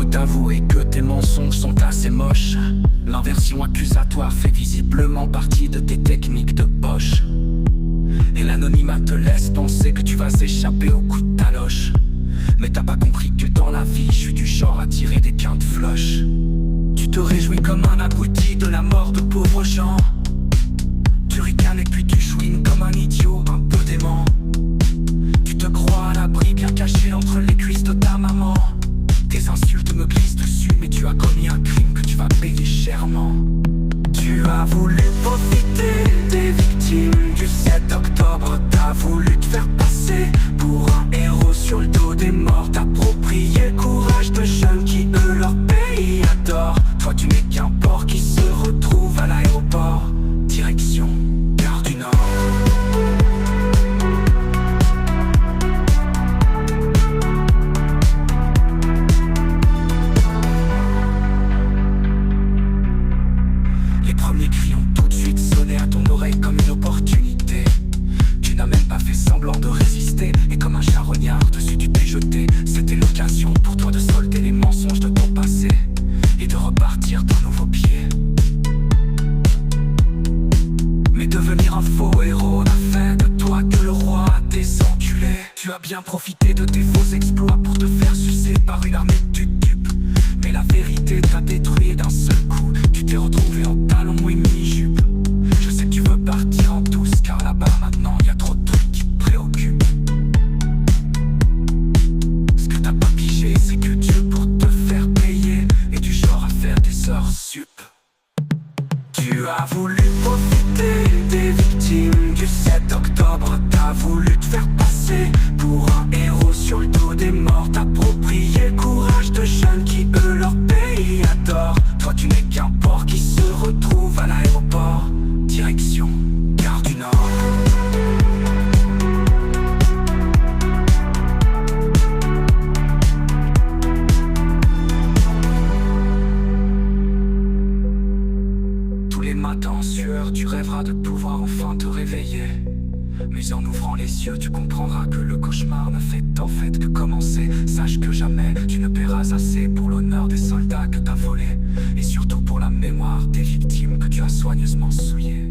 t'avouer que tes mensonges sont assez moches. L'inversion accusatoire fait visiblement partie de tes techniques de poche. Et l'anonymat te laisse penser que tu vas échapper au coup de taloche. Mais t'as pas compris que dans la vie, je suis du genre à tirer des quintes floches. Tu te réjouis comme un abruti de la mort de pauvres gens. Tu ricanes et puis tu chouines comme un idiot un peu dément. Tu te crois à l'abri bien caché entre les cuisses de ta maman. Tes insultes me glissent dessus, mais tu as commis un crime que tu vas payer chèrement. Tu as voulu profiter des victimes du 7 octobre. T'as voulu te faire passer pour un héros sur le dos des morts. T'approprier le courage de jeunes qui eux leur pays adorent. Toi tu n'es qu'un porc qui se retrouve à l'aéroport. Direction Gare du Nord. Les premiers cris ont tout de suite sonné à ton oreille comme une opportunité. Tu n'as même pas fait semblant de résister, et comme un charognard dessus tu t'es jeté. C'était l'occasion pour toi de solder les mensonges de ton passé et de repartir d'un nouveau pied. Mais devenir un faux héros n'a fait de toi que le roi des enculés. Tu as bien profité de tes faux exploits pour te faire sucer par une armée de dupes. Mais la vérité t'a détruit d'un seul coup. Tu t'es retrouvé en talons et mini-jupe. Je sais que tu veux partir en douce, car là-bas maintenant y a trop de trucs qui te préoccupent. Ce que t'as pas pigé, c'est que Dieu pour te faire payer est du genre à faire des heures sup. Tu as voulu profiter des victimes du 7 octobre. T'as voulu te faire passer pour un héros sur le dos des morts. T'approprier le courage de jeunes qui eux leur pays adorent. Toi tu n'es qu'un porc qui se retrouve à l'aéroport. Direction Gare du Nord. Tous les matins en sueur, tu rêveras de pouvoir enfin te réveiller. Mais en ouvrant les yeux, tu comprendras que le cauchemar ne fait en fait que commencer. Sache que jamais tu ne paieras assez pour l'honneur des soldats que t'as volés, et surtout pour la mémoire des victimes que tu as soigneusement souillées.